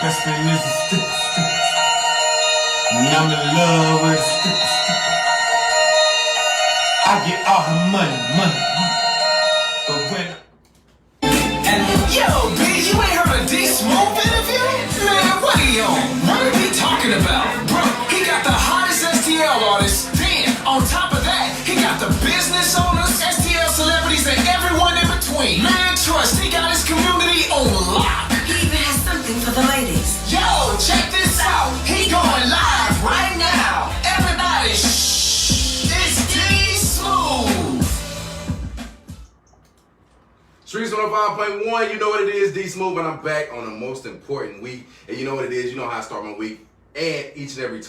best friend is a stripper. And I'm in love with a stripper. I get all her money. But when Yo, B, you ain't heard of D Smoovee interview? Man, what are you on? What are we talking about? Bro, he got the hottest STL artists. Damn, on top of that, he got the business owners, STL celebrities, and everyone in between. Man, trust, he got his community on lock. He even has something for the ladies. Yo, check this out. He going live right now. Everybody, shh. It's D Smoove. Streets 105.1, you know what it is, D Smoove, and I'm back on the most important week. And you know what it is, you know how I start my week. And each and every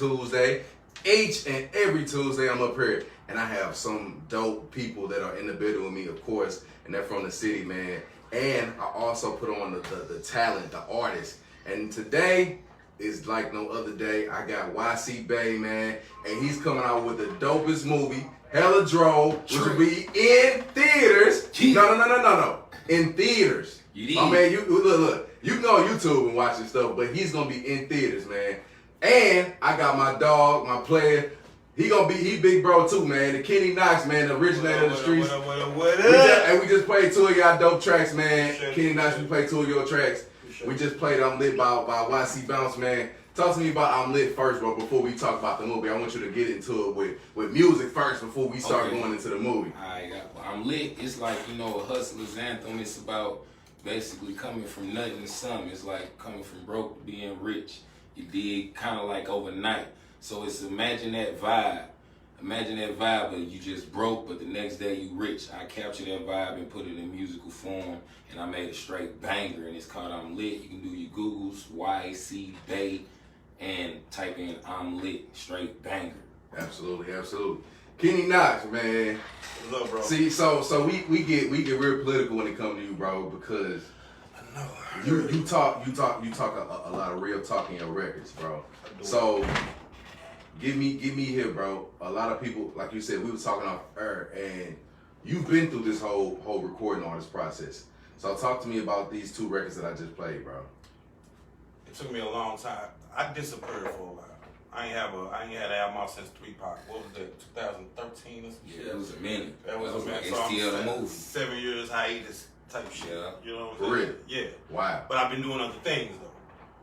Tuesday, I'm up here. And I have some dope people that are in the building with me, of course. And they're from the city, man. And I also put on the talent, the artist. And today is like no other day. I got BEY, man. And he's coming out with the dopest movie, Hella Droll, which will be in theaters. No. In theaters. My man, you look. You can go on YouTube and watch this stuff, but he's gonna be in theaters, man. And I got my dog, my player. He big bro too, man. The Kenny Knox, man, the originator of the streets. what up? We just played 2 of y'all dope tracks, man. Kenny Knox, we played 2 of your tracks. We just played I'm Lit by YC Bounce, man. Talk to me about I'm Lit first, bro, before we talk about the movie. I want you to get into it with music first before we start going into the movie. Alright, I'm Lit. It's like, a hustler's anthem. It's about basically coming from nothing to something. It's like coming from broke to being rich. You dig? Kind of like overnight. So it's imagine that vibe. But you just broke, but the next day you rich. I captured that vibe and put it in musical form, and I made a straight banger, and it's called I'm Lit. You can do your Googles, YC BEY, and type in I'm Lit, straight banger. Absolutely. Kenny Knox, man. What's up, bro? See, so we get real political when it comes to you, bro, because I know. you talk a lot of real talk in your records, bro. So give me here, bro. A lot of people, like you said, we were talking off air, and you've been through this whole recording artist process. So talk to me about these 2 records that I just played, bro. It took me a long time. I disappeared for a while. I ain't had an album out since 3 Pac. What was that? 2013 or something? Yeah, it was a minute. That was a like minute. STL the So movie. 7 years hiatus type shit. Yeah. You know what I'm For saying? real? Yeah. Wow. But I've been doing other things though.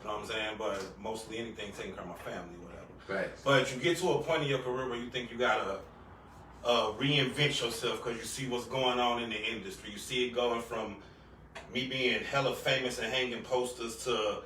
You know what I'm saying? But mostly anything taking care of my family, whatever. Facts. But you get to a point in your career where you think you gotta reinvent yourself because you see what's going on in the industry. You see it going from me being hella famous and hanging posters to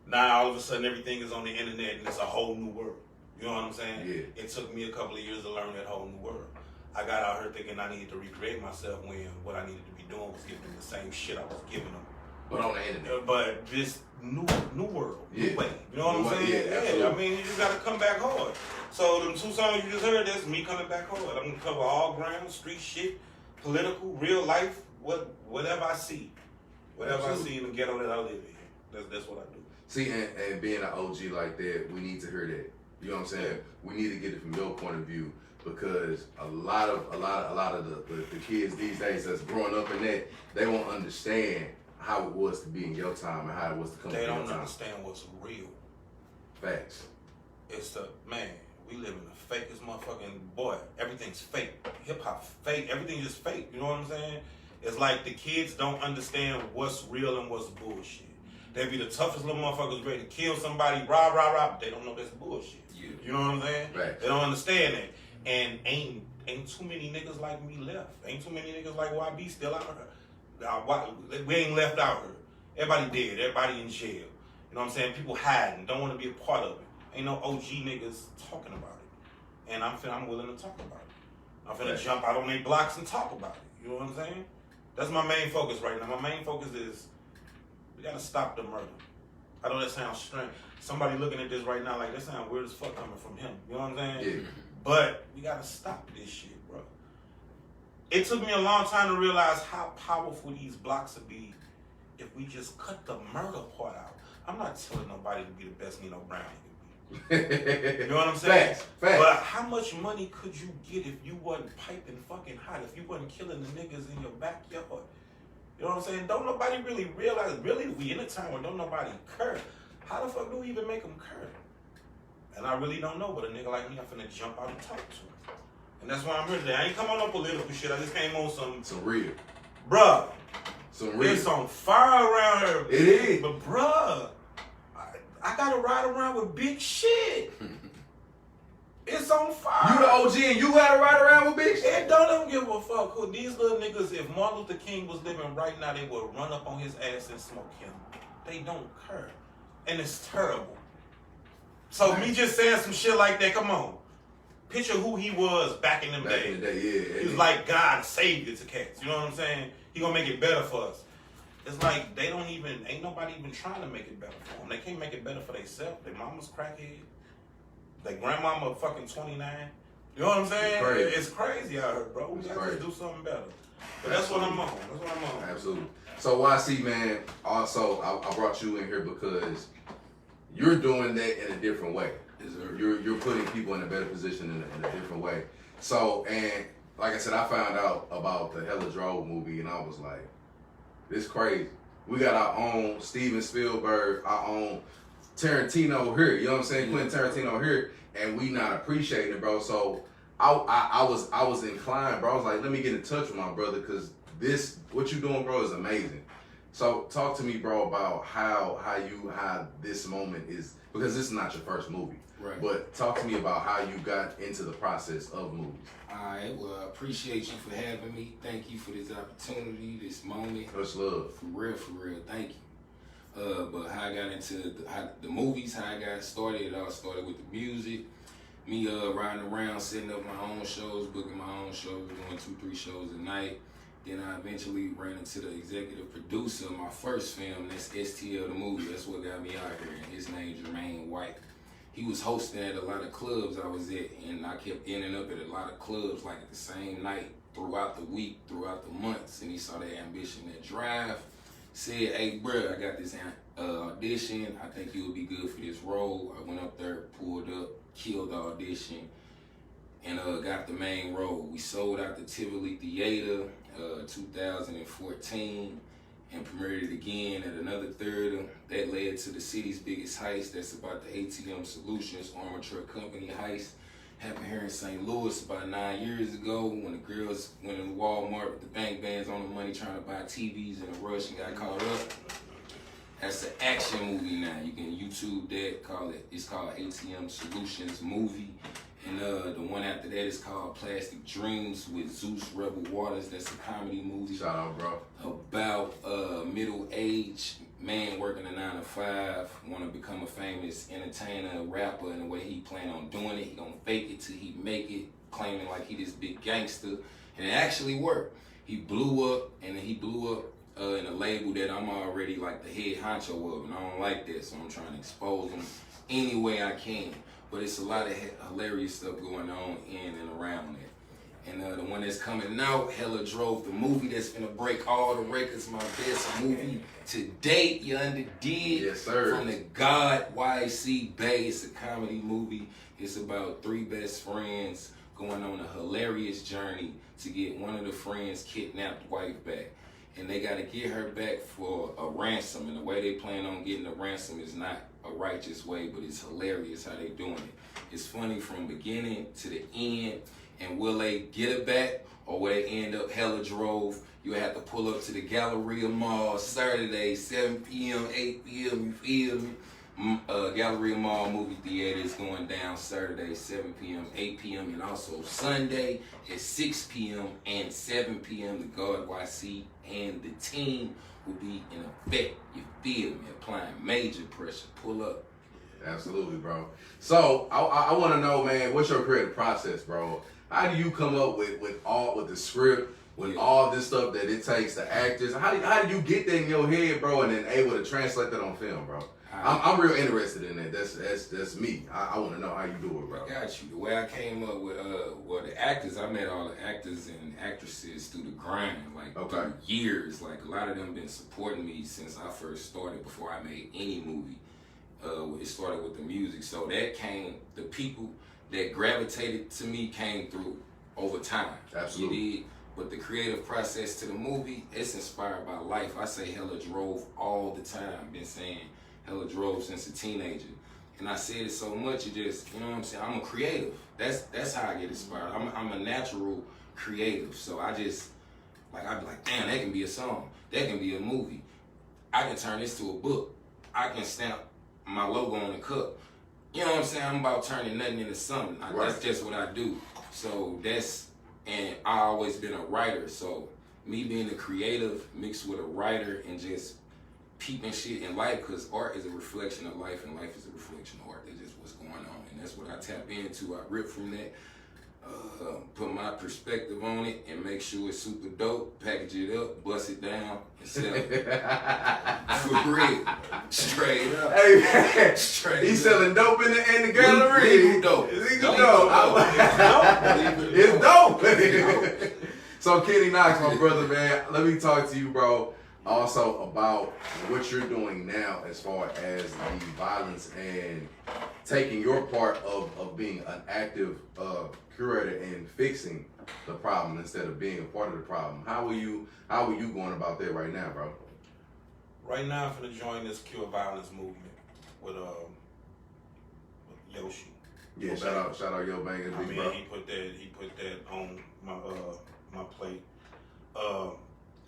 now all of a sudden everything is on the internet and it's a whole new world. You know what I'm saying? Yeah. It took me a couple of years to learn that whole new world. I got out here thinking I needed to recreate myself when what I needed to be doing was giving them the same shit I was giving them. But on the internet. But this new world, Yeah. new way. You know what I'm saying? Yeah, absolutely. I mean, you just gotta come back hard. So them 2 songs you just heard, that's me coming back hard. I'm gonna cover all ground, street shit, political, real life, whatever I see. Whatever Absolutely. I see in the ghetto that I live in. That's what I do. See, and being an OG like that, we need to hear that. You know what I'm saying? Yeah. We need to get it from your point of view because a lot of the kids these days that's growing up in that, they won't understand how it was to be in your time and how it was to come They in your don't time. understand what's real. Facts. It's the man. We live in the fakest motherfucking boy. Everything's fake. Hip hop fake. Everything's just fake. You know what I'm saying? It's like the kids don't understand what's real and what's bullshit. They be the toughest little motherfuckers ready to kill somebody, rah, but they don't know that's bullshit. Yeah. You know what I'm saying? Right. They don't understand that. And ain't too many niggas like me left. Ain't too many niggas like YB still out here. We ain't left out here. Everybody dead. Everybody in jail. You know what I'm saying? People hiding. Don't want to be a part of it. Ain't no OG niggas talking about it. And I'm willing to talk about it. I'm finna jump out on their blocks and talk about it. You know what I'm saying? That's my main focus right now. My main focus is we gotta stop the murder. I know that sounds strange. Somebody looking at this right now like that sounds weird as fuck coming from him. You know what I'm saying? Yeah. But we gotta stop this shit, bro. It took me a long time to realize how powerful these blocks would be if we just cut the murder part out. I'm not telling nobody to be the best Nino Brown he can be. You know what I'm saying? Facts. But how much money could you get if you wasn't piping fucking hot, if you wasn't killing the niggas in your backyard? You know what I'm saying? Don't nobody really realize, really, we in a time where don't nobody care How the fuck do we even make them curve? And I really don't know, but a nigga like me, I'm finna jump out and talk to him. And that's why I'm here today. I ain't come on no political shit. I just came on some real. Bruh. Some real. It's on fire around here. It is. But bruh, I gotta ride around with big shit. It's on fire. You the OG and you gotta ride around with big shit? It don't give a fuck who these little niggas, if Martin Luther King was living right now, they would run up on his ass and smoke him. They don't care. And it's terrible. So me just saying some shit like that, come on. Picture who he was back in them days. Back in the day, yeah. He was like God, savior to cats. You know what I'm saying? He gonna make it better for us. It's like they don't even, ain't nobody even trying to make it better for them. They can't make it better for themselves. Their mama's crackhead. Their grandmama fucking 29. You know what I'm saying? It's crazy out here, bro. We gotta just do something better. But that's what I'm on. That's what I'm on. Absolutely. So YC, man, also I brought you in here because you're doing that in a different way. You're putting people in a better position in a different way. So, and like I said, I found out about the Hella Drove movie and I was like, this crazy. We got our own Steven Spielberg, our own Tarantino here. You know what I'm saying? Quentin Tarantino here, and we not appreciating it, bro. So I was inclined, bro. I was like, let me get in touch with my brother because what you doing, bro, is amazing. So talk to me, bro, about how this moment is, because this is not your first movie. Right. But talk to me about how you got into the process of movies. All right, well, I appreciate you for having me. Thank you for this opportunity, this moment. Much love. For real, thank you. But how I got into the movies, how I got started, it all started with the music. Me riding around, setting up my own shows, booking my own shows, doing 2-3 shows a night. Then I eventually ran into the executive producer of my first film, that's STL the movie. That's what got me out here, and his name's Jermaine White. He was hosting at a lot of clubs I was at, and I kept ending up at a lot of clubs, like at the same night, throughout the week, throughout the months. And he saw that ambition, that drive, said, hey, bro, I got this audition. I think you would be good for this role. I went up there, pulled up, killed the audition, and got the main role. We sold out the Tivoli Theater 2014 and premiered it again at another theater. That led to the city's biggest heist. That's about the ATM Solutions Armored Truck Company heist. Happened here in St. Louis about 9 years ago when the girls went in Walmart with the bank bands on the money trying to buy TVs in a rush and got caught up. That's an action movie now. You can YouTube that. It's called ATM Solutions Movie. And the one after that is called Plastic Dreams with Zeus Rebel Waters. That's a comedy movie. Shout out, bro. About middle-aged man working a 9 to 5, want to become a famous entertainer, rapper, and the way he plan on doing it, he gonna fake it till he make it, claiming like he this big gangster, and it actually worked. He blew up, and then he blew up in a label that I'm already like the head honcho of, and I don't like that, so I'm trying to expose him any way I can. But it's a lot of hilarious stuff going on in and around it. And the one that's coming out, Hella Drove, the movie that's gonna break all the records, my best movie to date, you underdid. Yes, sir. From the God YC BEY. It's a comedy movie. It's about 3 best friends going on a hilarious journey to get one of the friends' kidnapped wife back. And they gotta get her back for a ransom. And the way they plan on getting the ransom is not a righteous way, but it's hilarious how they doing it. It's funny from beginning to the end. And will they get it back, or will they end up Hella Drove? You'll have to pull up to the Galleria Mall Saturday, 7 p.m., 8 p.m., you feel me? Galleria Mall movie theater is going down Saturday, 7 p.m., 8 p.m., and also Sunday at 6 p.m. and 7 p.m. The God YC and the team will be in effect, you feel me? Applying major pressure. Pull up. Absolutely, bro. So I want to know, man, what's your creative process, bro? How do you come up with the script, with all this stuff that it takes, the actors? How do you get that in your head, bro, and then able to translate that on film, bro? I'm real interested in that. That's me. I want to know how you do it, bro. I got you. The way I came up with the actors, I met all the actors and actresses through the grind, through years. Like a lot of them been supporting me since I first started. Before I made any movie, it started with the music. So that came, the people that gravitated to me came through over time. Absolutely. You did. But the creative process to the movie, it's inspired by life. I say Hella Drove all the time. Been saying hella drove since a teenager. And I said it so much, it just, you know what I'm saying? I'm a creative. That's how I get inspired. I'm a natural creative. So I just, like, I'd be like, damn, that can be a song. That can be a movie. I can turn this to a book. I can stamp my logo on the cup. You know what I'm saying? I'm about turning nothing into something. That's just what I do. So and I always been a writer. So me being a creative mixed with a writer and just peeping shit in life, because art is a reflection of life and life is a reflection of art. That's just what's going on. And that's what I tap into. I rip from that, put my perspective on it and make sure it's super dope, package it up, bust it down, and sell it. For real. Straight up. Hey, man. Straight He's up. selling dope in the gallery. Legal dope. Legal dope. It's dope. So Kenny Knox, my brother, man, let me talk to you, bro, also about what you're doing now as far as the violence and taking your part of being an active curator and fixing the problem instead of being a part of the problem. How are you going about that right now, bro? Right now, I'm finna join this Cure Violence movement with Yoshi. Yeah, shout out Yo Bangers, I mean, bro. he put that on my plate.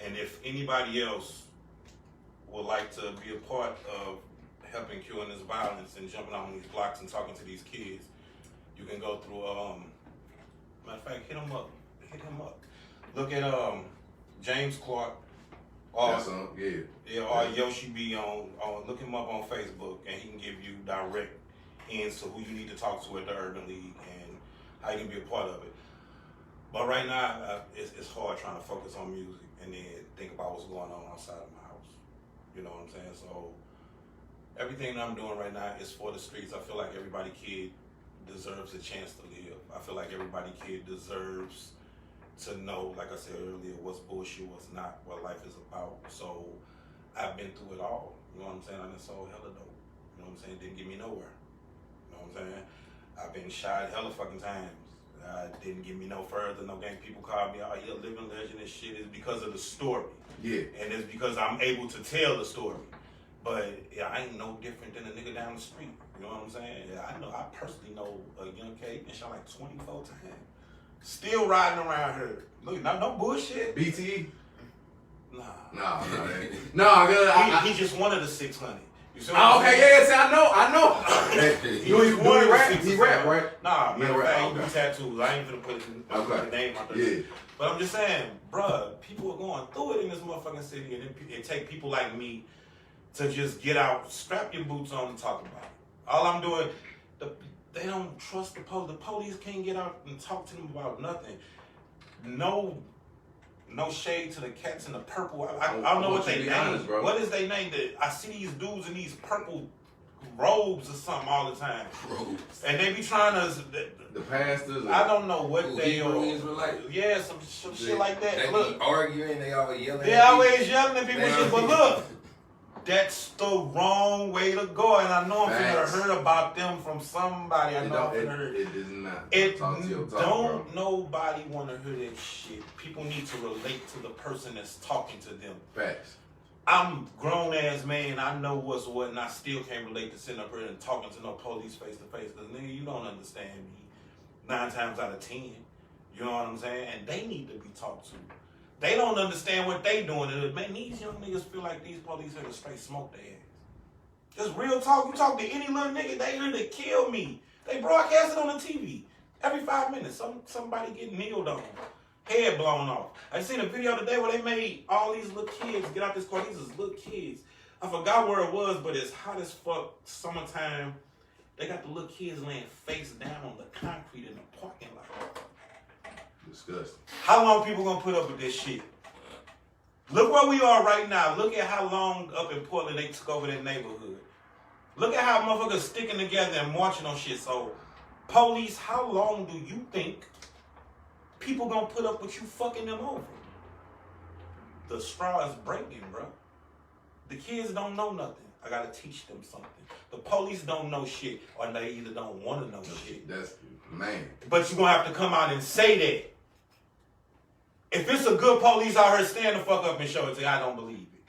And if anybody else would like to be a part of helping curing this violence and jumping on these blocks and talking to these kids, you can go through. Matter of fact, hit him up. Look at James Clark. Or Yoshi B on. Look him up on Facebook, and he can give you direct ends to who you need to talk to at the Urban League and how you can be a part of it. But right now, it's hard trying to focus on music and then think about what's going on outside of my house. You know what I'm saying? So everything that I'm doing right now is for the streets. I feel like everybody kid deserves a chance to live. I feel like everybody kid deserves to know, like I said earlier, what's bullshit, what's not, what life is about. So I've been through it all. You know what I'm saying? I done sold hella dope. You know what I'm saying? Didn't get me nowhere. You know what I'm saying? I've been shot hella fucking times. Didn't get me no further. No gang people called me, oh, you're a living legend and shit. It's because of the story. Yeah. And it's because I'm able to tell the story. But yeah, I ain't no different than a nigga down the street. You know what I'm saying? Yeah, I personally know a young kid been shot like 24 times. Still riding around here. Look, no bullshit. BTE? Nah. No, he just wanted a 600. You see what okay, yeah, see, I know. He rap, right? Nah, matter of fact, he do tattoos. I ain't gonna put the name out there. Yeah. But I'm just saying, bruh, people are going through it in this motherfucking city, and it take people like me to just get out, strap your boots on, and talk about it. All I'm doing, they don't trust the police. The police can't get out and talk to them about nothing. No shade to the cats in the purple. I don't know what they name. What is they name? I see these dudes in these purple robes or something all the time. Robes. And they be trying to. The pastors. I don't know what they are. Israelites. Yeah, some shit like that. They look, be arguing. They always yelling. They always yelling at people. Shit, but look. That's the wrong way to go, and I know I'm finna heard about them from somebody. I know I'm finna heard. It is not. Don't nobody want to hear that shit. People need to relate to the person that's talking to them. Facts. I'm grown ass man. I know what's what, and I still can't relate to sitting up here and talking to no police face to face. Cause nigga, you don't understand me. 9 times out of 10, you know what I'm saying? And they need to be talked to. They don't understand what they doing. And man, these young niggas feel like these police here to straight smoke their ass. Just real talk. You talk to any little nigga, they here to kill me. They broadcast it on the TV. Every 5 minutes, somebody get kneeled on, head blown off. I seen a video today where they made all these little kids get out this car. These is little kids. I forgot where it was, but it's hot as fuck, summertime. They got the little kids laying face down on the concrete in the parking lot. Disgusting. How long people gonna put up with this shit? Look where we are right now. Look at how long up in Portland they took over that neighborhood. Look at how motherfuckers sticking together and marching on shit. So, police, how long do you think people gonna put up with you fucking them over? The straw is breaking, bro. The kids don't know nothing. I gotta teach them something. The police don't know shit, or they either don't want to know shit. That's, man. But you're gonna have to come out and say that. If it's a good police out here, stand the fuck up and show it to you. I don't believe it.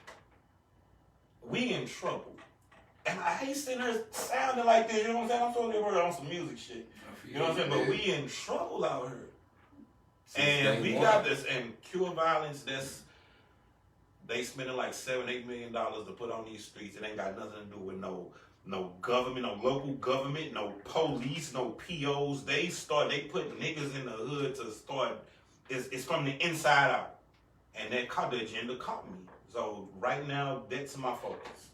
We in trouble. And I hate sitting there sounding like this, you know what I'm saying? I'm totally working on some music shit. You know what I'm saying? But we in trouble out here. And we got this, and Cure Violence, they spending like $7-8 million to put on these streets. It ain't got nothing to do with no government, no local government, no police, no POs. They put niggas in the hood to start. It's from the inside out, and the agenda caught me. So right now, that's my focus.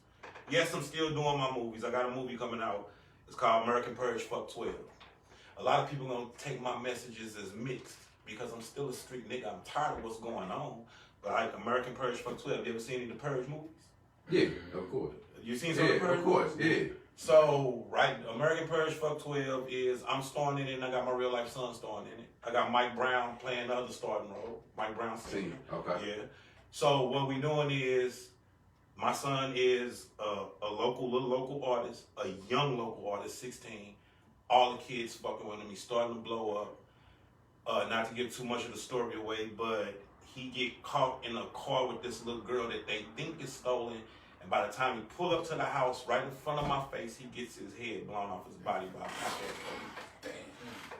Yes, I'm still doing my movies. I got a movie coming out. It's called American Purge Fuck 12. A lot of people gonna take my messages as mixed because I'm still a street nigga. I'm tired of what's going on. But like American Purge Fuck 12. You ever seen any of the Purge movies? Yeah, of course. You seen some of the Purge? Of course, movies? yeah. So, right, American Purge Fuck 12 is I'm starring in it, and I got my real life son starring in it. I got Mike Brown playing the other starting role. Mike Brown senior. Okay. Yeah. So what we doing is my son is a little local artist, a young local artist, 16. All the kids fucking with him. He's starting to blow up. Not to give too much of the story away, but he get caught in a car with this little girl that they think is stolen. And by the time he pull up to the house right in front of my face, he gets his head blown off his body by a cop.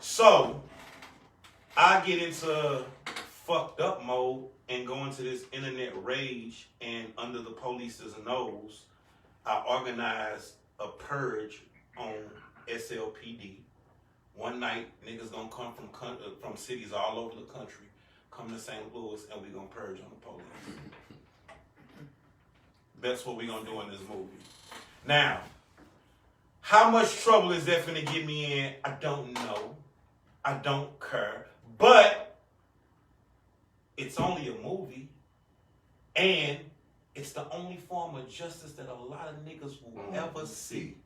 So I get into fucked up mode and go into this internet rage, and under the police's nose, I organized a purge on SLPD. One night, niggas gonna come from cities all over the country, come to St. Louis, and we gonna purge on the police. That's what we gonna do in this movie. Now, how much trouble is that finna get me in? I don't know. I don't care. But it's only a movie, and it's the only form of justice that a lot of niggas will ever see.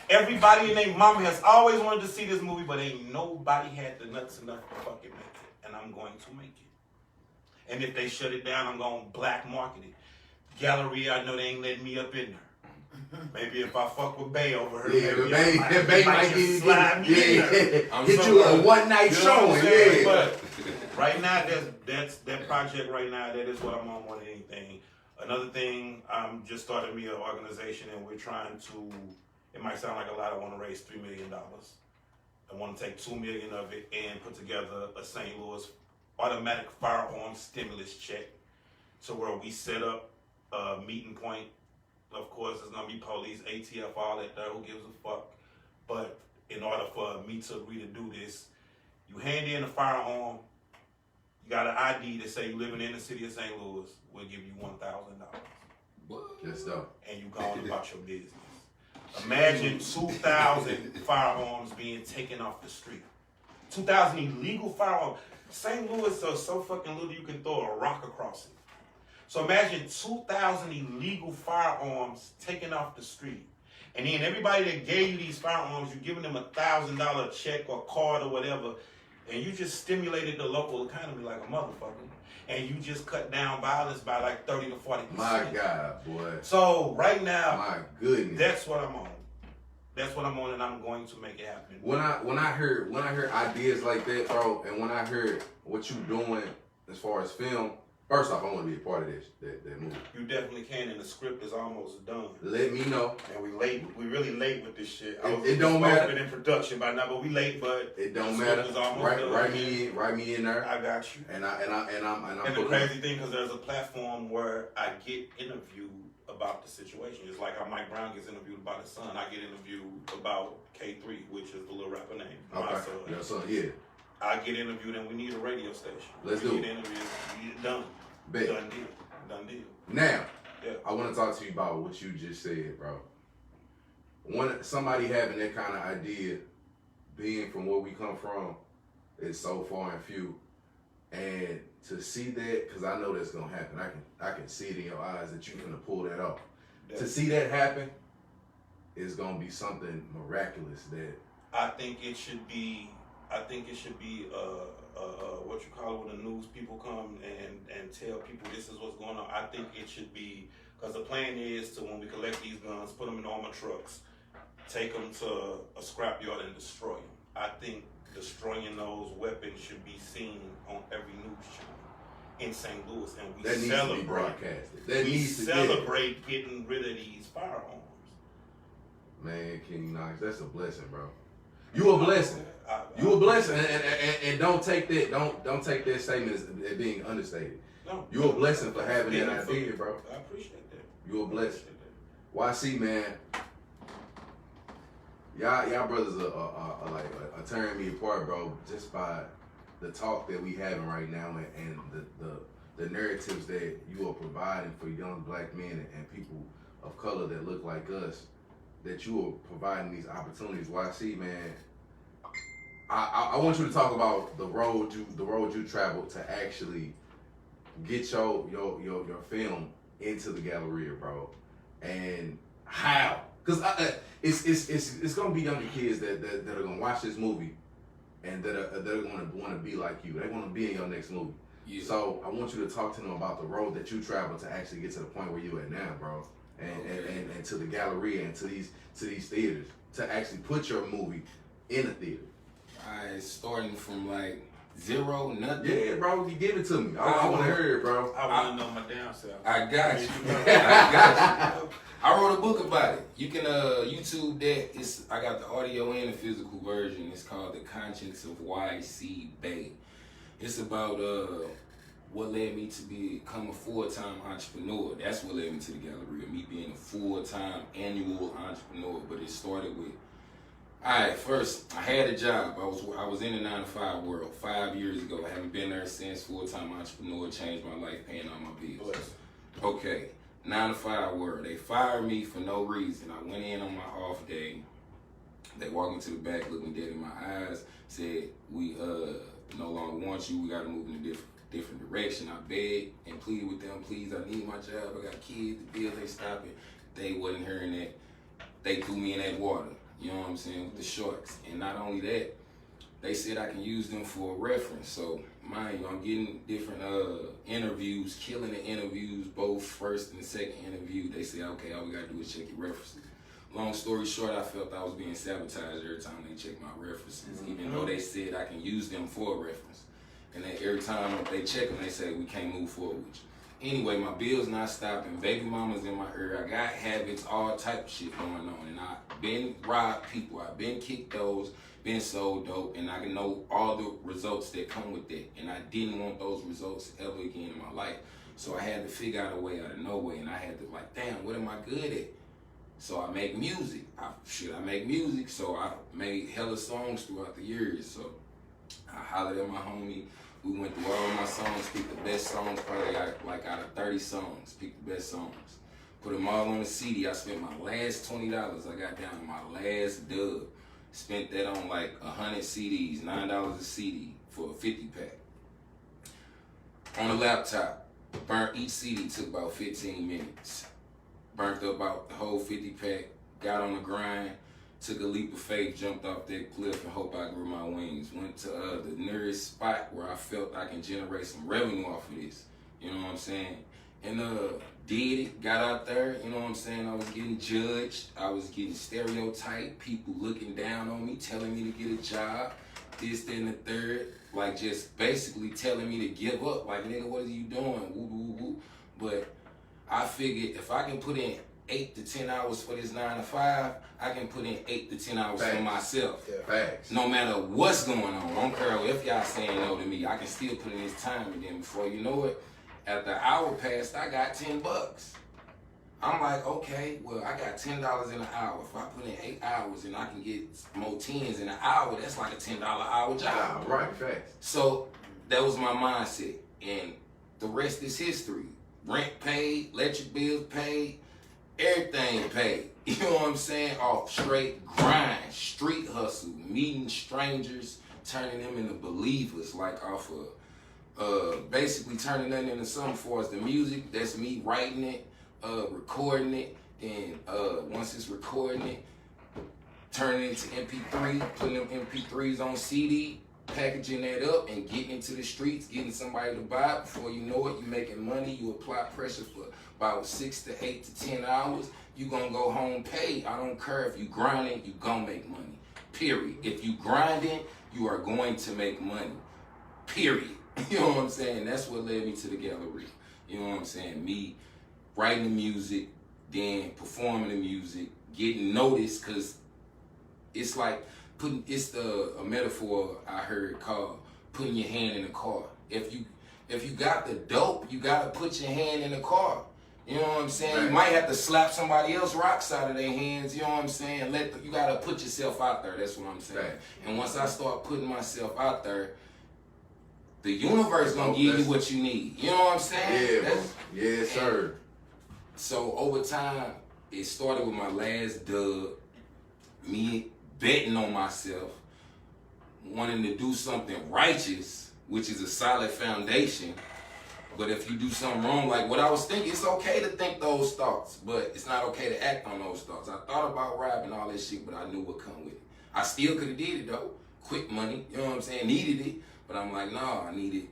Everybody and their mama has always wanted to see this movie, but ain't nobody had the nuts enough to fucking make it. And I'm going to make it. And if they shut it down, I'm going to black market it. Galleria, I know they ain't letting me up in there. Maybe if I fuck with BEY over her, yeah, BEY might slide me in there. Get you a one-night showing, yeah. But right now, that's that project right now, that is what I'm on more than anything. Another thing, I'm just started me an organization, and we're trying to, it might sound like a lot, I want to raise $3 million. I want to take $2 million of it and put together a St. Louis automatic firearm stimulus check, to where we set up a meeting point. Of course, there's going to be police, ATF, all that there, who gives a fuck. But in order for me to agree to do this, you hand in a firearm, you got an ID that say you living in the city of St. Louis, we'll give you $1,000. Good stuff. And you go on about your business. Imagine 2,000 firearms being taken off the street. 2,000 illegal firearms. St. Louis is so fucking little you can throw a rock across it. So imagine 2,000 illegal firearms taken off the street. And then everybody that gave you these firearms, you're giving them $1,000 check or card or whatever, and you just stimulated the local economy like a motherfucker. And you just cut down violence by like 30 to 40%. My God, boy. So right now, my goodness, that's what I'm on. That's what I'm on, and I'm going to make it happen. When I heard ideas like that, bro, and when I heard what you doing as far as film, first off, I want to be a part of that movie. You definitely can, and the script is almost done. Let me know. And we late. We really late with this shit. It don't matter. Been in production by now, but we late. But it don't matter. Write me in there. I got you. And the crazy thing, because there's a platform where I get interviewed about the situation. It's like how Mike Brown gets interviewed about his son. I get interviewed about K3, which is the little rapper name. Okay. Your son, yeah. I get interviewed, and we need a radio station. Let's do it. Interview. Done. Bet. Done deal. Now, yeah. I want to talk to you about what you just said, bro. Somebody having that kind of idea, being from where we come from, is so far and few. And to see that, because I know that's gonna happen. I can see it in your eyes that you're gonna pull that off. Yeah. To see that happen is gonna be something miraculous. That I think it should be. What you call it when the news people come and tell people this is what's going on. I think it should be, because the plan is to, when we collect these guns, put them in armored trucks, take them to a scrapyard and destroy them. I think destroying those weapons should be seen on every news channel. in St. Louis, and we That needs to be celebrate. broadcasted. That We needs to celebrate getting rid of these firearms. Man, King Knox, that's a blessing, bro. You a blessing. You a blessing, and don't take that. Don't take that statement as being understated. No, You a blessing for having that idea, bro. I appreciate that. You a blessing. YC, man. Y'all brothers are like are tearing me apart, bro. Just by the talk that we having right now, and the narratives that you are providing for young black men and people of color that look like us, that you are providing these opportunities. YC, man. I want you to talk about the road you traveled to actually get your film into the Galleria, bro, and how? Because it's gonna be younger kids that are gonna watch this movie, and that are gonna want to be like you. They want to be in your next movie. Yeah. So I want you to talk to them about the road that you traveled to actually get to the point where you at now, bro, and to the Galleria and to these theaters to actually put your movie in a theater. I starting from like zero, nothing. Yeah, bro, you give it to me. I want to hear it, bro. I want to know my damn self. I got you. I got you. I wrote a book about it. You can YouTube that. I got the audio and the physical version. It's called The Conscience of YC BEY. It's about what led me to become a full-time entrepreneur. That's what led me to the Galleria, me being a full-time annual entrepreneur. But it started with, first I had a job. I was in the 9-to-5 world 5 years ago. I haven't been there since. Full-time entrepreneur, changed my life, paying all my bills. Okay, 9-to-5 world. They fired me for no reason. I went in on my off day. They walked me to the back, looked me dead in my eyes, said, "We no longer want you. We got to move in a different direction." I begged and pleaded with them, "Please, I need my job. I got kids, the bills, they stopping." They wasn't hearing that. They threw me in that water. You know what I'm saying, with the shorts. And not only that, they said I can use them for a reference. So, mind you, I'm getting different interviews, killing the interviews, both first and second interview. They said, okay, all we got to do is check your references. Long story short, I felt I was being sabotaged every time they checked my references, even though they said I can use them for a reference. And then every time they check them, they say, we can't move forward with you. Anyway, my bills not stopping, baby mama's in my ear, I got habits, all type of shit going on, and I've been robbed people, I've been kicked those, been sold dope, and I can know all the results that come with that, and I didn't want those results ever again in my life. So I had to figure out a way out of no way, and I had to like, damn, what am I good at? So I make music. I make music, so I made hella songs throughout the years. So I hollered at my homie. We went through all of my songs, picked the best songs, probably out of 30 songs, picked the best songs. Put them all on the CD. I spent my last $20. I got down to my last dub. Spent that on like 100 CDs, $9 a CD for a 50-pack. On a laptop, burnt each CD took about 15 minutes. Burnt up about the whole 50-pack, got on the grind, took a leap of faith, jumped off that cliff and hope I grew my wings. Went to the nearest spot where I felt I can generate some revenue off of this. You know what I'm saying? And did it, got out there, you know what I'm saying? I was getting judged, I was getting stereotyped, people looking down on me, telling me to get a job, this, that, and the third. Like just basically telling me to give up. Like, nigga, what are you doing? Woo, woo, woo. But I figured if I can put in 8 to 10 hours for this 9-to-5, I can put in 8 to 10 hours for myself. Yeah. Facts. No matter what's going on. I don't care if y'all saying no to me, I can still put in this time, and then before you know it, after an hour passed, I got $10. I'm like, okay, well, I got $10 in an hour. If I put in 8 hours and I can get more 10s in an hour, that's like a $10 hour job. Right, facts. So that was my mindset, and the rest is history. Rent paid, electric bills paid, everything paid. You know what I'm saying? Off straight grind, street hustle, meeting strangers, turning them into believers, like off of basically turning that into something for us. The music, that's me writing it, recording it, and once it's recording it, turning it into MP3, putting them MP3s on CD, packaging that up and getting into the streets, getting somebody to buy it. Before you know it, you making money. You apply pressure for about 6 to 8 to 10 hours. You gonna go home paid. I don't care if you grinding, you gonna make money. Period. If you grinding, you are going to make money. Period. You know what I'm saying? That's what led me to the gallery. You know what I'm saying? Me writing the music, then performing the music, getting noticed, because it's like it's a metaphor I heard called putting your hand in the car. If you got the dope, you gotta put your hand in the car. You know what I'm saying? Right. You might have to slap somebody else rocks out of their hands. You know what I'm saying? You gotta put yourself out there. That's what I'm saying. Right. And once I start putting myself out there, the universe gonna give you what you need. You know what I'm saying? Yeah, bro. Yes, sir. So over time, it started with my last dub, me betting on myself, wanting to do something righteous, which is a solid foundation. But if you do something wrong, like what I was thinking, it's okay to think those thoughts, but it's not okay to act on those thoughts. I thought about rapping all that shit, but I knew what come with it. I still could have did it though. Quick money, you know what I'm saying? Needed it, but I'm like, nah, I needed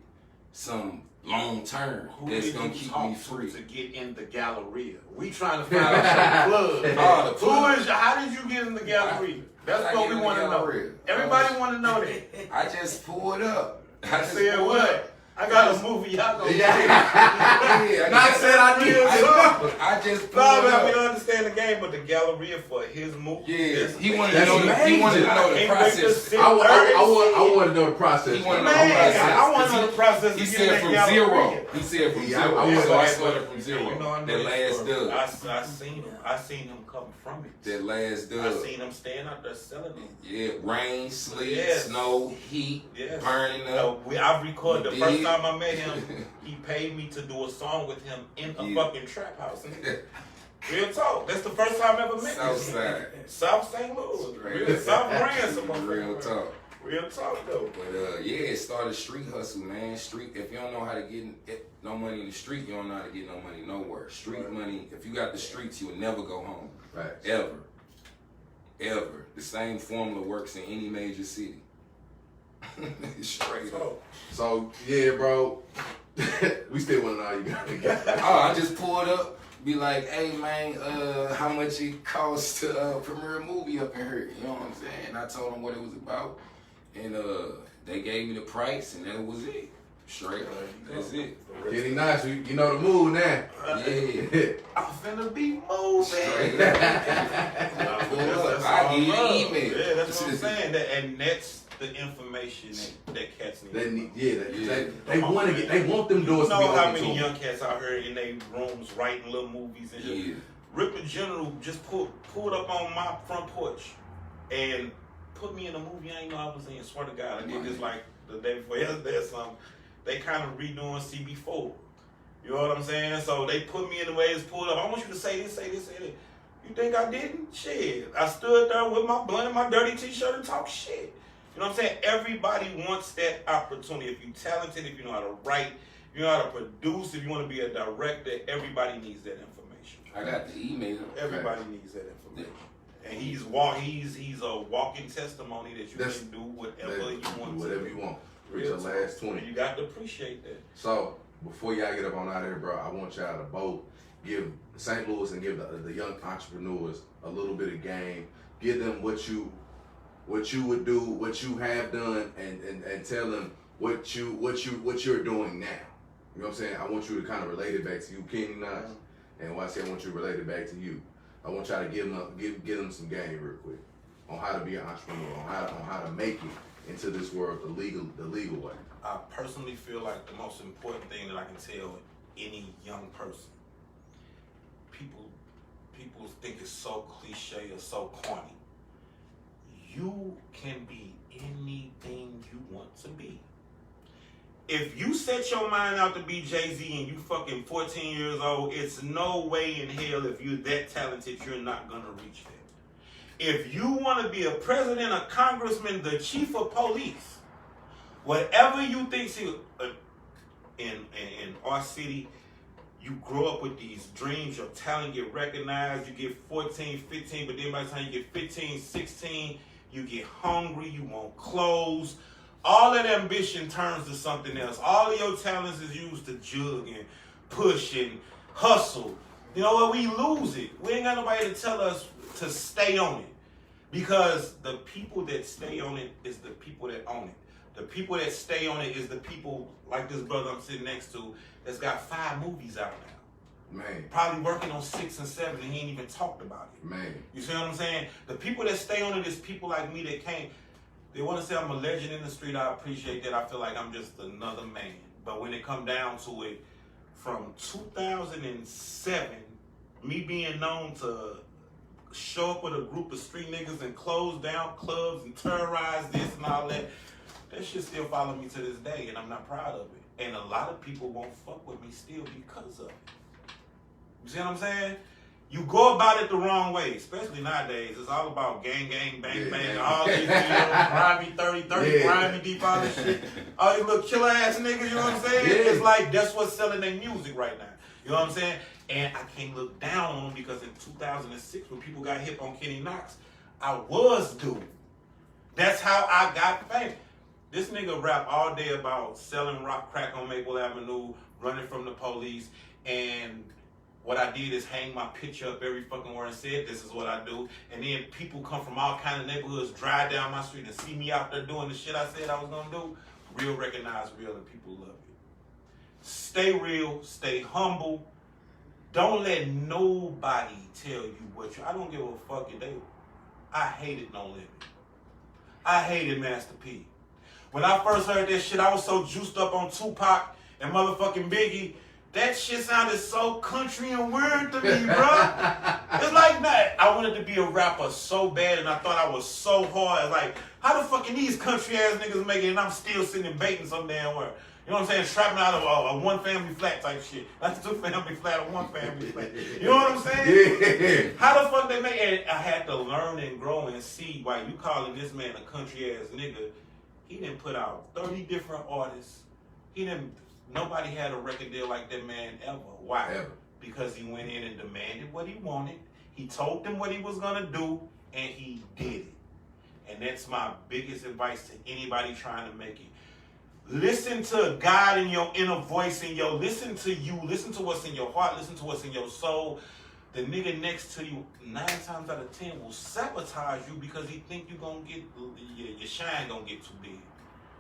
some long term that's gonna keep me free. To get in the Galleria? We trying to find out some plug. How did you get in the Galleria? That's what we want to know. Everybody want to know that. I just pulled up. I said what? I got a movie y'all gonna Yeah, Not said I did. I just pulled No, up. I mean, I understand the game, but the Galleria for his movie. Yeah, he wanted That's to know the Can't process. wait to see I want to know the process. He wanted to know Man, the process. I want to know the process. He to get said in from that zero. Galleria. He said from Yeah, zero. I So I want- started from zero. You know, I know That his last story. dub. I seen him. I seen him come from it. That last I dub. seen him staying out there selling it. Yeah, rain, sleet, Yes. snow, heat, Yes. burning up. I recorded the You first did? time I met him. He paid me to do a song with him in a Yeah. fucking trap house. Nigga. Real talk. That's the first time I ever met him. Southside. South St. Louis. Straight Real up. South Ransom. Real talk. Real talk though. But yeah, it started street hustle, man. Street. If you don't know how to no money in the street, you don't know how to get no money nowhere. Street money. If you got the streets, you will never go home. Right. Ever. The same formula works in any major city. Straight up. So yeah, bro. We still want to know how you got it. Oh, I just pulled up, be like, hey man, how much it costs to premiere a movie up in here? You know what I'm saying? I told them what it was about, and they gave me the price, and that was it. Straight up, that's it. Kenny Nice, you know the move now. Yeah. I'm finna be moving. Straight up. I give you an email. Yeah, that's what I'm saying. And that's the information that cats need. They want to get. They want them doors You to be know how open to many them. young cats out here in their rooms writing little movies and shit. Yeah. Ripper General just pulled up on my front porch and put me in a movie I ain't know I was in. Swear to God, I did this like the day before yesterday or something. They kind of redoing CB4. You know what I'm saying? So they put me in the way it's pulled up. I want you to say this, say this, say this. You think I didn't? Shit. I stood there with my blunt and my dirty t-shirt and talk shit. You know what I'm saying? Everybody wants that opportunity. If you're talented, if you know how to write, if you know how to produce, if you want to be a director, everybody needs that information. I got the email. Everybody needs that information. And he's a walking testimony that you can do whatever you want to. Whatever you want. Reach your last 20. You got to appreciate that. So before y'all get up on out of here, bro, I want y'all to both give St. Louis and give the young entrepreneurs a little bit of game. Give them what you would do, what you have done, and tell them what you're doing now. You know what I'm saying? I want you to kind of relate it back to you, Kenny Nice, and YC, I want you to relate it back to you. I want y'all to give them some game real quick on how to be an entrepreneur, on how to make it into this world the legal way. I personally feel like the most important thing that I can tell any young person, people think it's so cliche or so corny. You can be anything you want to be. If you set your mind out to be Jay-Z and you fucking 14 years old, it's no way in hell if you're that talented you're not gonna reach that. If you want to be a president, a congressman, the chief of police, whatever you think, in our city, you grow up with these dreams, your talent get recognized, you get 14, 15, but then by the time you get 15, 16, you get hungry, you want clothes. All that ambition turns to something else. All of your talents is used to jug and push and hustle. You know what? We lose it. We ain't got nobody to tell us to stay on it. Because the people that stay on it is the people that own it. The people that stay on it is the people like this brother I'm sitting next to that's got 5 movies out now. Man. Probably working on 6 and 7 and he ain't even talked about it. Man. You see what I'm saying? The people that stay on it is people like me that can't. They want to say I'm a legend in the street. I appreciate that. I feel like I'm just another man. But when it come down to it, from 2007, me being known to show up with a group of street niggas and close down clubs and terrorize this and all that, that shit still follow me to this day, and I'm not proud of it. And a lot of people won't fuck with me still because of it. You see what I'm saying? You go about it the wrong way, especially nowadays. It's all about gang, bang, bang, all these videos, grimy 30, grimy deep, all this shit. All these little killer ass niggas, you know what I'm saying? Yeah. It's like that's what's selling their music right now. You know what I'm saying? And I can't look down on them because in 2006, when people got hip on Kenny Knox, I was dude. That's how I got famous. This nigga rap all day about selling rock crack on Maple Avenue, running from the police, and what I did is hang my picture up every fucking where and said, this is what I do. And then people come from all kind of neighborhoods, drive down my street and see me out there doing the shit I said I was gonna do. Real recognize real and people love it. Stay real, stay humble. Don't let nobody tell you what you, I don't give a fuck if they, I hated No Limit. I hated Master P. When I first heard that shit, I was so juiced up on Tupac and motherfucking Biggie. That shit sounded so country and weird to me, bro. It's like that. I wanted to be a rapper so bad, and I thought I was so hard. Like, how the fuck can these country ass niggas make it, and I'm still sitting baiting some damn word? You know what I'm saying? Trapping out of a one family flat type shit. Not 2 family flat, a 1 family flat. You know what I'm saying? Yeah. How the fuck they make it? I had to learn and grow and see why you calling this man a country ass nigga. He didn't put out 30 different artists. Nobody had a record deal like that man ever. Why? Ever. Because he went in and demanded what he wanted. He told them what he was gonna do, and he did it. And that's my biggest advice to anybody trying to make it. Listen to God in your inner voice, listen to you, listen to what's in your heart, listen to what's in your soul. The nigga next to you, 9 times out of 10, will sabotage you because he think you gonna get, your shine gonna get too big.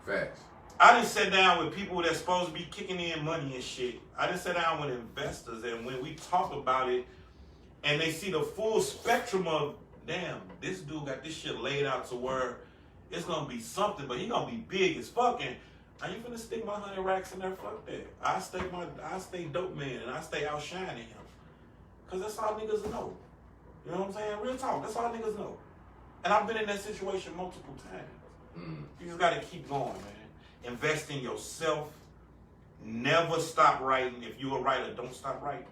Facts. I done sat down with people that's supposed to be kicking in money and shit. I done sat down with investors, and when we talk about it, and they see the full spectrum of, damn, this dude got this shit laid out to where it's gonna be something, but he gonna be big as fucking. I ain't finna stick my 100 racks in there, fuck that. I stay dope man, and I stay outshining him. Cause that's all niggas know. You know what I'm saying? Real talk, that's all niggas know. And I've been in that situation multiple times. You just gotta keep going, man. Invest in yourself. Never stop writing. If you're a writer, don't stop writing.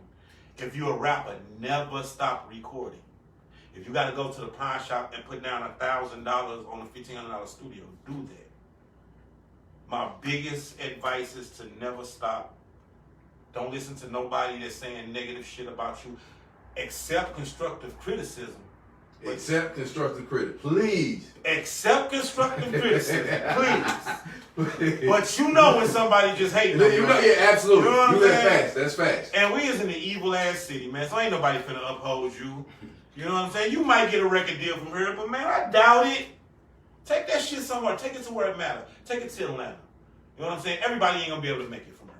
If you're a rapper, never stop recording. If you got to go to the pawn shop and put down $1,000 on a $1,500 studio, do that. My biggest advice is to never stop. Don't listen to nobody that's saying negative shit about you. Accept constructive criticism. Accept constructive criticism, please. Accept constructive criticism, please. But you know when somebody just hating on you. You know, yeah, absolutely. You know what I'm that's saying? facts. That's facts. And we is in the evil ass city, man. So ain't nobody finna uphold you. You know what I'm saying? You might get a record deal from here, but man, I doubt it. Take that shit somewhere. Take it to where it matters. Take it to Atlanta. You know what I'm saying? Everybody ain't gonna be able to make it from here.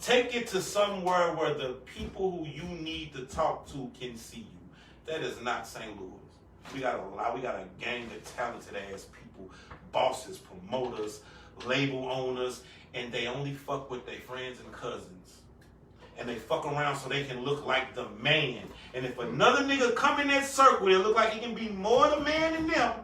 Take it to somewhere where the people who you need to talk to can see you. That is not St. Louis. We got a gang of talented ass people, bosses, promoters, label owners, and they only fuck with their friends and cousins. And they fuck around so they can look like the man. And if another nigga come in that circle and look like he can be more the man than them,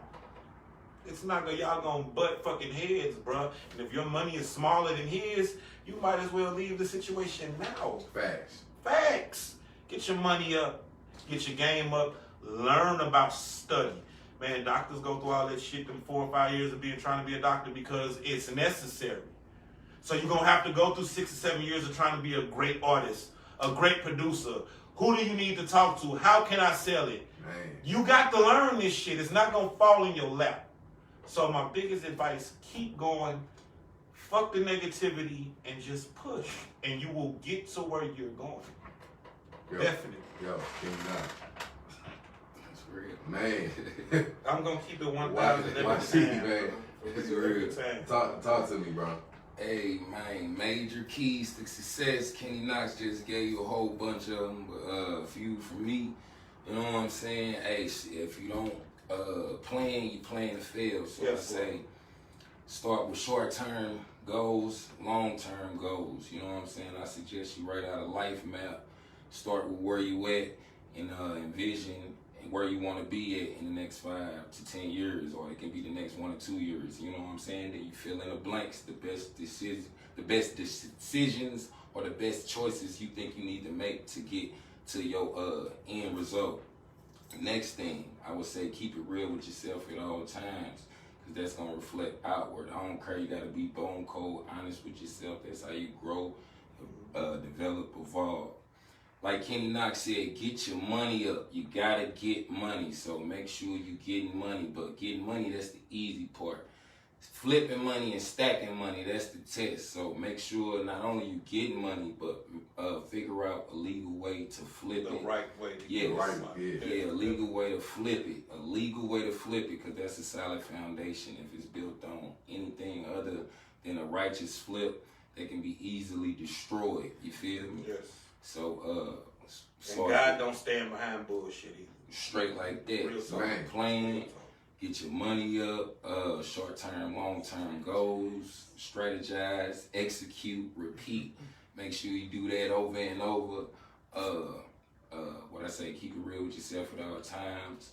it's not gonna, y'all gonna butt fucking heads, bruh. And if your money is smaller than his, you might as well leave the situation now. Facts. Facts. Get your money up. Get your game up. Learn about study. Man, doctors go through all that shit them 4 or 5 years of trying to be a doctor because it's necessary. So you're going to have to go through 6 or 7 years of trying to be a great artist, a great producer. Who do you need to talk to? How can I sell it? Man. You got to learn this shit. It's not going to fall in your lap. So my biggest advice, keep going. Fuck the negativity and just push. And you will get to where you're going. Yo, Definitely. Yo, give me that. real. Man. I'm gonna keep it 1,000 every Why see, time. man? It's Every real. time. Talk to me, bro. Hey man, major keys to success. Kenny Knox just gave you a whole bunch of them, but a few from me. You know what I'm saying? Hey, if you don't plan, you plan to fail. So Yes, I say, start with short-term goals, long-term goals. You know what I'm saying? I suggest you write out a life map. Start with where you at and envision where you want to be at in the next 5 to 10 years, or it can be the next 1 or 2 years. You know what I'm saying? Then you fill in the blanks, the best decisions or the best choices you think you need to make to get to your end result. Next thing, I would say keep it real with yourself at all times, because that's going to reflect outward. I don't care, you got to be bone cold, honest with yourself. That's how you grow, develop, evolve. Like Kenny Knox said, get your money up. You gotta get money. So make sure you getting money. But getting money, that's the easy part. Flipping money and stacking money, that's the test. So make sure not only you getting money, but figure out a legal way to flip it. The right way to Yes. get right money. Yeah, a legal way to flip it. A legal way to flip it, because that's a solid foundation. If it's built on anything other than a righteous flip, that can be easily destroyed. You feel me? Yes. So, And God don't stand behind bullshit either. straight like that. Real So talk. plan, get your money up, short-term, long-term goals, strategize, execute, repeat. Make sure you do that over and over. What I say, keep it real with yourself at all times.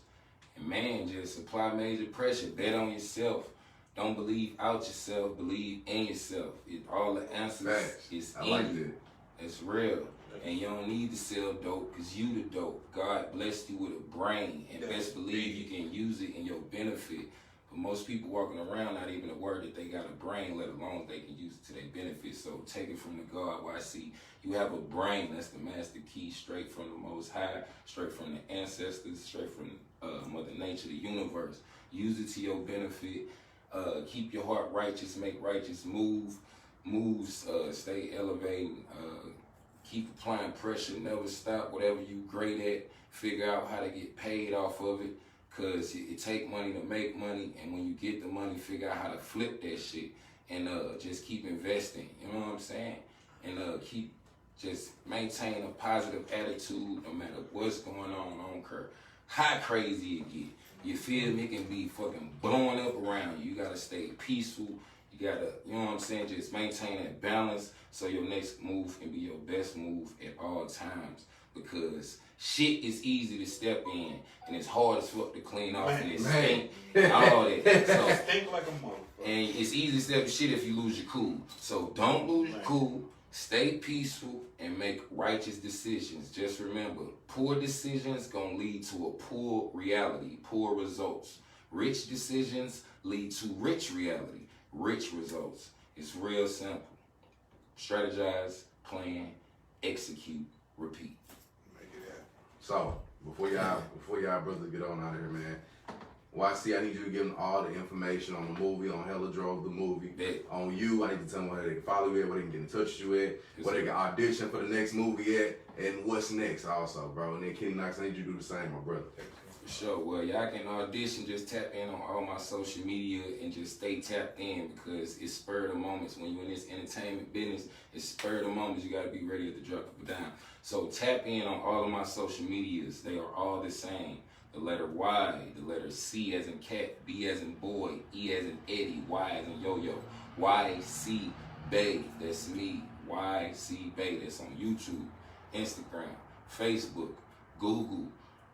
And man, just apply major pressure. Bet on yourself. Don't believe out yourself, believe in yourself. All the answers Facts. is I in like you. that. It's real. And you don't need to sell dope, because you the dope. God blessed you with a brain, and best believe you can use it in your benefit. But most people walking around not even aware that they got a brain, let alone they can use it to their benefit. So take it from the God. Why see you have a brain. That's the master key, straight from the Most High, straight from the ancestors, straight from Mother Nature, the universe. Use it to your benefit. Keep your heart righteous, make righteous moves, stay elevating, keep applying pressure, never stop. Whatever you great at, figure out how to get paid off of it, because it take money to make money, and when you get the money, figure out how to flip that shit, and just keep investing, you know what I'm saying? And keep just maintain a positive attitude no matter what's going on. I don't care how crazy it get. You feel me? It can be fucking blowing up around you. You gotta stay peaceful. You gotta, you know what I'm saying, just maintain that balance so your next move can be your best move at all times. Because shit is easy to step in, and it's hard as fuck to clean off, and it stink, and all that. So, Think like a motherfucker. and it's easy to step in shit if you lose your cool. So don't lose your cool. Stay peaceful and make righteous decisions. Just remember, poor decisions gonna lead to a poor reality, poor results. Rich decisions lead to rich reality, rich results. It's real simple. Strategize, plan, execute, repeat. Make it happen. So before y'all brothers get on out of here, man. YC, I need you to give them all the information on the movie, on Hella Drove the movie. Bet. On you, I need to tell them where they can follow you at, where they can get in touch with you at, where they can audition for the next movie at, and what's next also, bro. And then Kenny Knox, I need you to do the same, my brother. For sure. Well, y'all can audition, just tap in on all my social media and just stay tapped in, because it's spur of the moments. When you're in this entertainment business, it's spur of the moments. You got to be ready at the drop of a dime. So tap in on all of my social medias. They are all the same. The letter Y, the letter C as in cat, B as in boy, E as in Eddie, Y as in yo-yo. YC BEY, that's me. YC BEY, that's on YouTube, Instagram, Facebook, Google,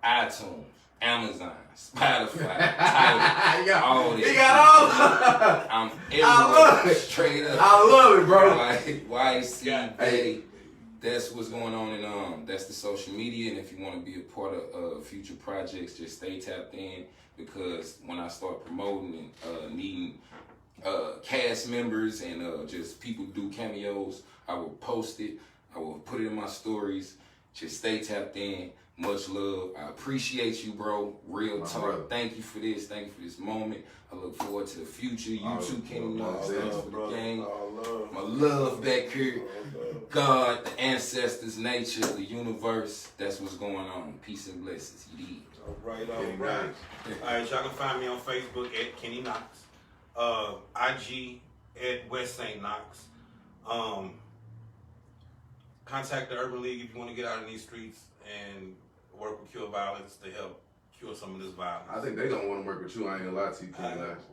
iTunes, Amazon, Spotify, Tidal, all this. He got all. I'm I love everywhere, it. straight up. I love it, bro. YC BEY. That's what's going on, and that's the social media. And if you want to be a part of future projects, just stay tapped in, because when I start promoting and needing cast members and just people do cameos, I will post it. I will put it in my stories. Just stay tapped in. Much love. I appreciate you, bro. Real My talk. brother. Thank you for this. Thank you for this moment. I look forward to the future. You All too, Kenny Knox. love, Thanks for the brother. game. All love. My love back here. All love. God, the ancestors, nature, the universe. That's what's going on. Peace and blessings. You dig? All right. Kenny All right, y'all can find me on Facebook at Kenny Knox, IG at West St. Knox. Contact the Urban League if you want to get out in these streets and work with Cure Violence to help cure some of this violence. I think they don't want to work with you. I ain't gonna lie to you, Kenny Knox.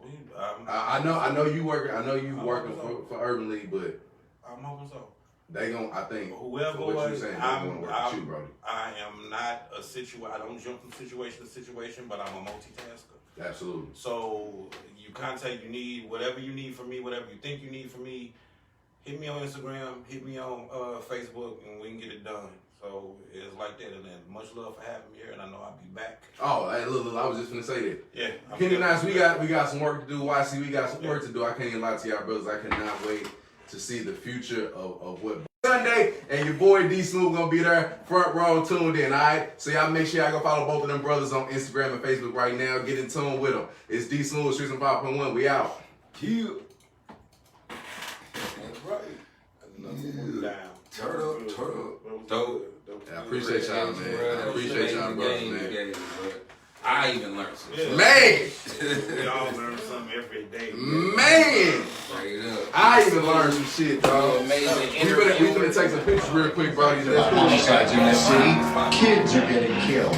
I I know you working. I know you working for Urban League, but I'm hoping so. they gon' I think Whoever what you was, saying, they want to work with you, brody. I am not a I don't jump from situation to situation, but I'm a multitasker. Absolutely. So you contact, you need whatever you need from me, whatever you think you need from me. Hit me on Instagram, hit me on Facebook, and we can get it done. So it's like that, and then much love for having me here, and I know I'll be back. Oh, hey, look, I was just gonna say that. Yeah. Kenny Knox, we got some work to do. YC, we got some work to do. I can't even lie to y'all brothers. I cannot wait to see the future of what Sunday, and your boy D Smooth gonna be there, front row, tuned in, alright? So y'all make sure y'all go follow both of them brothers on Instagram and Facebook right now. Get in tune with them. It's D Smooth, Streets and 5.1. We out. Cute. That's right. Another down. Turn up. Dope. I appreciate y'all, man. I appreciate y'all, brothers, man. I even learned some shit. Man! We all learn something every day. Man! Straight up. I even learned some shit, dog. Amazing We finna take some pictures real quick, bro. Homicides in the city, kids are getting killed.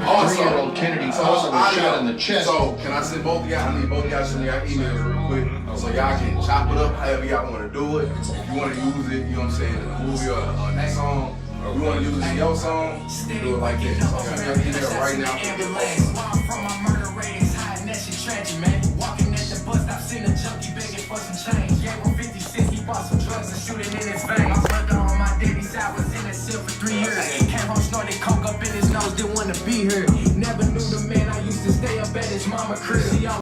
Also, 3-year-old Kennedy Foster was shot in the chest. So, can I send both of y'all? I need both of y'all to send y'all emails real quick so y'all can chop it up however y'all want to do it. If you want to use it, you know what I'm saying, in a movie or a song, if you want to use it in your song, you do it like that. So, I'm going to get there right now. From my murder rate is high, and that shit tragic, man. Walking at the bus stop, seen a junkie begging for some change. Yeah, 50 cents, he bought some drugs and shooting in his veins.